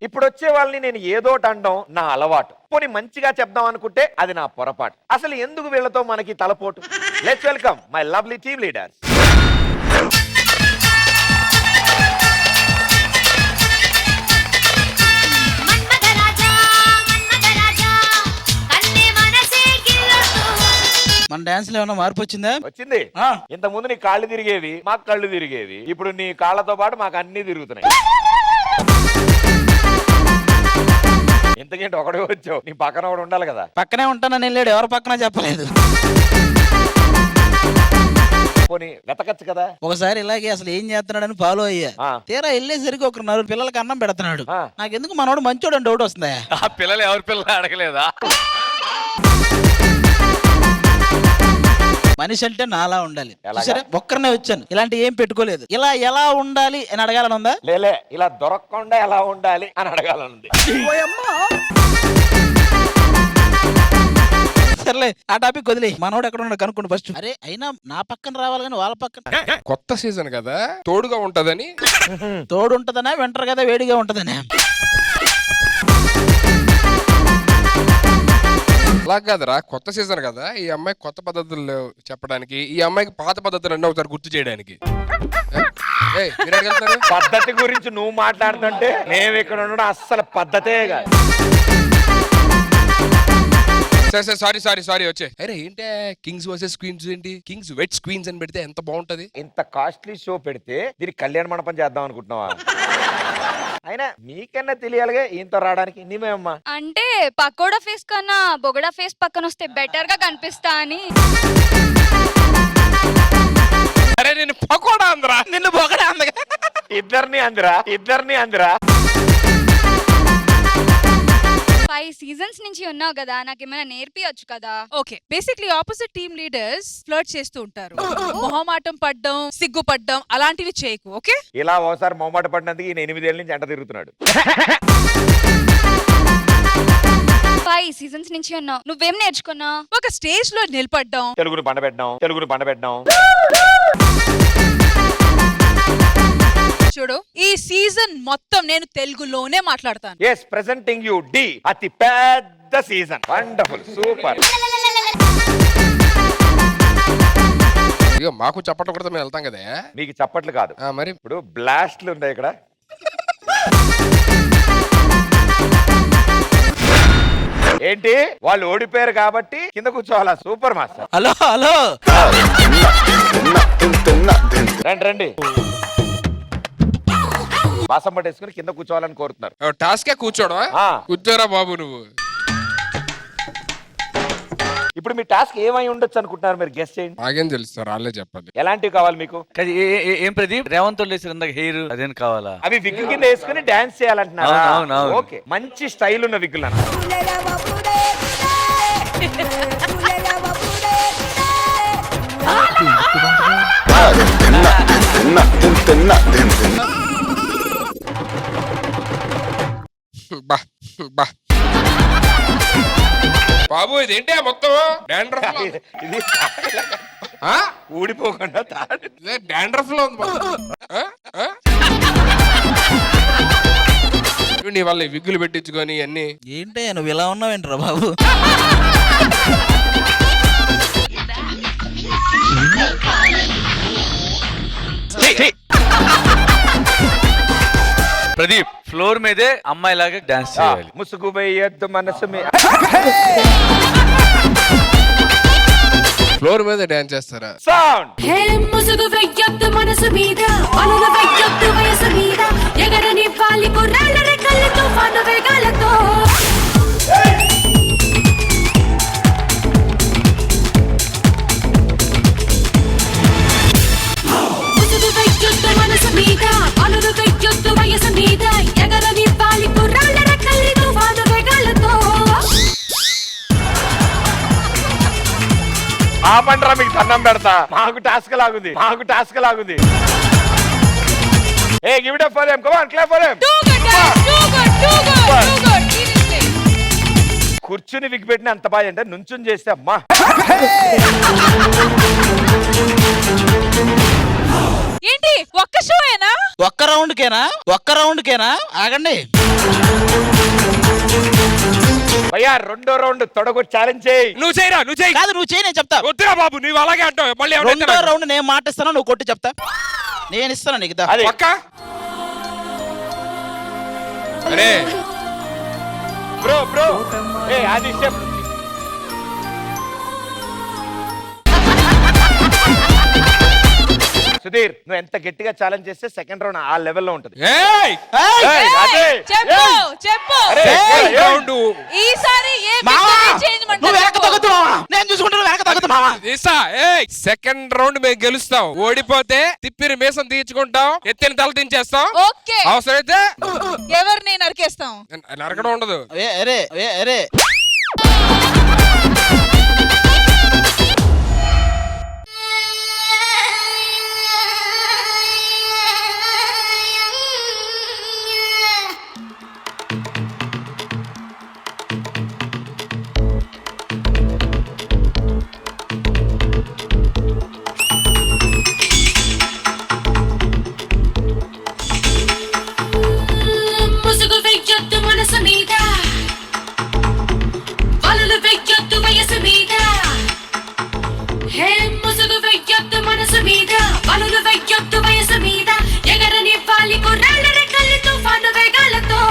ఇప్పుడు వచ్చే వాళ్ళని నేను ఏదోటి అనడం నా అలవాటు. పోనీ మంచిగా చెప్దాం అనుకుంటే అది నా పొరపాటు. అసలు ఎందుకు వీళ్ళతో మనకి తలపోటు? Let's welcome my lovely team leaders. మన డాన్స్ లో ఏమైనా మార్పు వచ్చిందా? వచ్చింది. ఇంత ముందు నీ కాళ్ళు తిరిగేవి, మాకు కళ్ళు తిరిగేవి. ఇప్పుడు నీ కాళ్ళతో పాటు మాకు అన్ని తిరుగుతున్నాయి. ఇంతకేంటి ఒకడే వచ్చావు? నీ పక్కన ఒకడు ఉండాలి కదా. పక్కనే ఉంటానని వెళ్ళాడు, ఎవరి పక్కన చెప్పలేదు. పోనీ వెతకచ్చు కదా. ఒకసారి ఇలాగే అసలు ఏం చేస్తున్నాడని ఫాలో అయ్యా. తీరా వెళ్ళేసరికి ఒక 4 పిల్లలకి అన్నం పెడుతున్నాడు. నాకెందుకు మనోడు మంచోడు అని డౌట్ వస్తుందా? ఆ పిల్లలు ఎవరి పిల్లలు అడగలేదా? మనిషి అంటే నాలా ఉండాలి. సరే ఒక్కరినే వచ్చాను, ఇలాంటి ఏం పెట్టుకోలేదు. ఇలా ఎలా ఉండాలి అని అడగాలని ఉందా? లేలే, ఇలా దొరకకుండా ఎలా ఉండాలి అని అడగాలనుంది. సర్లే, ఆ టాపిక్ వదిలే. మనోడు ఎక్కడ ఉన్నాడు కనుక్కోండి ఫస్ట్. అరే అయినా నా పక్కన రావాలి కానీ వాళ్ళ పక్కన. కొత్త సీజన్ కదా, తోడుగా ఉంటదని. తోడు ఉంటదనా, వింటర్ కదా వేడిగా ఉంటదనా? అలా కాదురా, కొత్త సీజన్ కదా, ఈ అమ్మాయి కొత్త పద్ధతులు చెప్పడానికి, ఈ అమ్మాయికి పాత పద్ధతులు అన్నీ ఒకసారి గుర్తు చేయడానికి. పద్ధతి గురించి నువ్వు మాట్లాడుతుంటే మేము ఇక్కడ ఉండడం అస్సలు పద్ధతే కాదు. సరే సారీ సారీ సారీ వచ్చే. అరే ఏంటే కింగ్స్ వర్సెస్ క్వీన్స్ ఏంటి? కింగ్స్ వెట్స్ క్వీన్స్ అని పెడితే ఎంత బాగుంటది. ఇంత కాస్ట్లీ షో పెడితే దీనికి కళ్యాణ మండపం చేద్దాం అనుకుంటున్నావా? అయినా మీకన్నా తెలియాలిగా ఇంత రావడానికి. నీమేమ్మా అంటే పకోడా ఫేస్ కన్నా బొగడా ఫేస్ పక్కన వస్తే బెటర్ గా కనిపిస్తా అని. అరే నేను పకోడా అందరా, నిన్ను బొగడా అందగా. ఇద్దరిని అందరా 5 సీజన్స్ నుంచి ఉన్నావు కదా, నాకేమైనా నేర్పియొచ్చు కదా. Okay, basically opposite team leaders flirt చేస్తూ ఉంటారు. మొహమాటం పడ్డం, సిగ్గు పడ్డం అలాంటివి చేయకు. ఓకే, ఇలా ఓసారి మొహమాట పడినందుకు ఈయన 8 ఏళ్ళ నుంచి ఎంట తిరుగుతున్నాడు. 5 సీజన్స్ నుంచి ఉన్నావు, నువ్వేం నేర్చుకున్నావు? ఒక స్టేజ్ లో నిలబడ్డం, తెలుగును పండబెట్టడం. చూడు ఈ సీజన్ మొత్తం నేను తెలుగులోనే మాట్లాడతాను. yes presenting you D అతి పెద్ద సీజన్. Wonderful, super. ఇక మాకు చప్పట్లు కూడా మేము వెళ్తాం కదా. మీకు చప్పట్లు కాదు మరి ఇప్పుడు బ్లాస్ట్లు ఉన్నాయి ఇక్కడ. ఏంటి వాళ్ళు ఓడిపోయారు కాబట్టి కింద కూర్చోవాలా? Super master. హలో హలో, రండి వాసం పట్టేసుకుని కింద కూర్చోవాలని కోరుతున్నారు. టాస్కే కూర్చోవడం. కూర్చోరా బాబు నువ్వు. ఇప్పుడు మీ టాస్క్ ఏమై ఉండొచ్చు అనుకుంటున్నారు మీరు? గెస్ట్ చేయండి. నాకేం తెలుసు, వాళ్ళే చెప్పాలి. ఎలాంటివి కావాలి మీకు? ఏం ప్రదీప్, రేవంత్ హెయిర్ అదేం కావాలా? అవి విగ్ కింద వేసుకుని డాన్స్ చేయాలంటున్నారా? ఓకే, మంచి స్టైల్ ఉన్న విగ్గులు అన్న. బాబు ఇదేంటి మొత్తం డాండ్రఫ్ ఇది ఊడిపోకుండా డాండ్రఫ్ లో ఉంది. నీ వల్ల విగ్గులు పెట్టించుకొని అన్ని. ఏంటి నువ్వు ఇలా ఉన్నావేంట్రా బాబు? ప్రదీప్ ఫ్లోర్ మీదే అమ్మాయి లాగా డాన్స్ చేయాలి. ముసుగు వేయద్దు మనసు ఫ్లోర్ మీద డాన్స్ చేస్తారా? సౌండ్. ముసుగు వెయ్యొద్దు మనసు మీద, అలలు వెయ్యొద్దు వయసు మీద, ఎగరని వాలి కుర్రాళ్ళ రెక్కల తుఫాను వేగాలతో. ముసుగు వెయ్యొద్దు మనసు మీద, అలలు వెయ్యొద్దు వయసు మీద, ఎగరని వాలి కుర్రాళ్ళ రెక్కల తుఫాను వేగాలతో. ఆపండ్రా, మీకు దండం పెడతా. మాకు టాస్క్ లాగుంది. ఏ give it up for them. Come on, clap for them. కూర్చుని విగ్ పెట్టిన అంత బాగా అంటే నుంచుని చేస్తే అమ్మా. ఏంటి ఒక్క షో ఏనా? ఒక్క రౌండ్కేనా ఆగండి. భయ్యా రెండో రౌండ్ తొడగు ఛాలెంజ్ చేయి. నువ్వు చేయరా, నువ్వు చేయి. కాదు నువ్వు చేయి, నేను చెప్తా. వద్దురా బాబు, నువ్వు అలాగే అంటావు. మళ్ళీ ఏమన్నా రెండో అంటారా? రౌండ్ నేను మాట ఇస్తాను, నువ్వు కొట్టి చెప్తా. నేను ఇస్తాను నీకు. దా. అది పక్క. అరే బ్రో ఏ అది చెప్పు. సుధీర్ నువ్వు ఎంత గట్టిగా ఛాలెంజ్ చేస్తే సెకండ్ రౌండ్ ఆ లెవెల్లో ఉంటది. ఏయ్! ఏయ్, అదే. చెప్పు ఏయ్. చెప్పు అరే, సెకండ్ ఏయ్. రౌండ్ ఈసారి ఏ మావా, చేంజ్ నువ్వు వెనక తగ్గొద్దు మావా. నేను చూసుకుంటాను, వెనక తగ్గదు మావా. ఇసా, ఏయ్! సెకండ్ రౌండ్ మేము గెలుస్తాం. ఓడిపోతే తిప్పిరి మీసం తీర్చుకుంటాం, ఎత్తిన తల దించేస్తాం. ఓకే, అవసరమైతే ఎవరిని నరికేస్తాం? నరకడం ఉండదు. అరే ముసుగు వెయ్యొద్దు మనసు మీద, వలలు వెయ్యొద్దు వయసు మీద. హే ముసుగు వెయ్యొద్దు మనసు మీద, వలలు వెయ్యొద్దు వయసు మీద. ఎగరనివ్వాలి కుర్రాళ్ళ రెక్కల్ని తుఫాను వేగాలతో.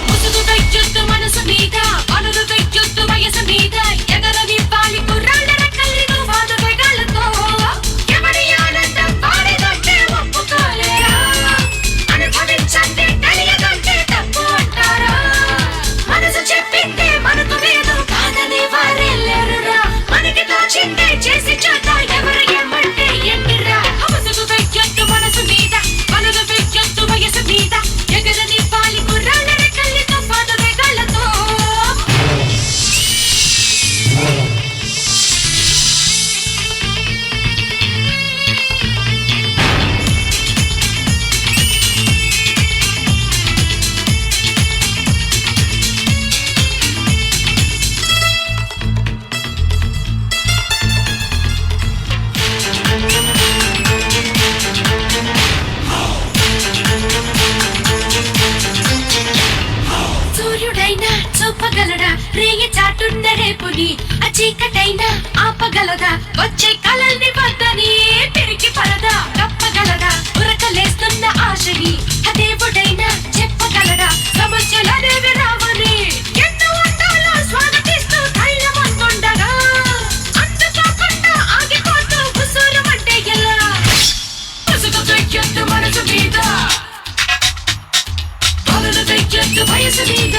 ముసుగు వెయ్యొద్దు మనసు మీద, వలలు వెయ్యొద్దు వయసు మీద. ఎగరనివ్వాలి కుర్రాళ్ళ రెక్కల్ని తుఫాను వేగాలతో. ఎవరి ఆనందం వాడిదంటే ఒప్పుకోలేరా, అనుభవించండి తెలియదంటే తప్పు అంటారా. మనసు చెప్పిందే మనకు వేదు కాదని వారే లేరురా. మనకి తోచిందే చేసి చూద్దాం, ఎవరు ఏమంటే ఎన్నిరా. ముసుగు వెయ్యొద్దు మనసు మీద, వలలు వెయ్యొద్దు వయసు మీద. ఎగరనివ్వాలి కుర్రాళ్ళ రెక్కల్ని తుఫాను వేగాలతో. సూర్యుడైనా చూపగలడా రేగి చాటున్న రేపుని, ఆ చీకటైనా ఆపగలదా వచ్చే కలల్ని వద్దని. పెరిగి పరదా కప్పగలదా ఉరకలేస్తున్న ఆశని, ఆ దేవుడైనా చెప్పగలడా సమస్యలనేవి రావని. ఎన్నో అందాల స్వాగతిస్తూ ధైర్యం అందుండగా, అందుకోకుండా ఆగిపోతూ ఉసూరమంటే ఎలా. ముసుగు వెయ్యొద్దు మనసు మీద, వలలు వెయ్యొద్దు వయసు మీద.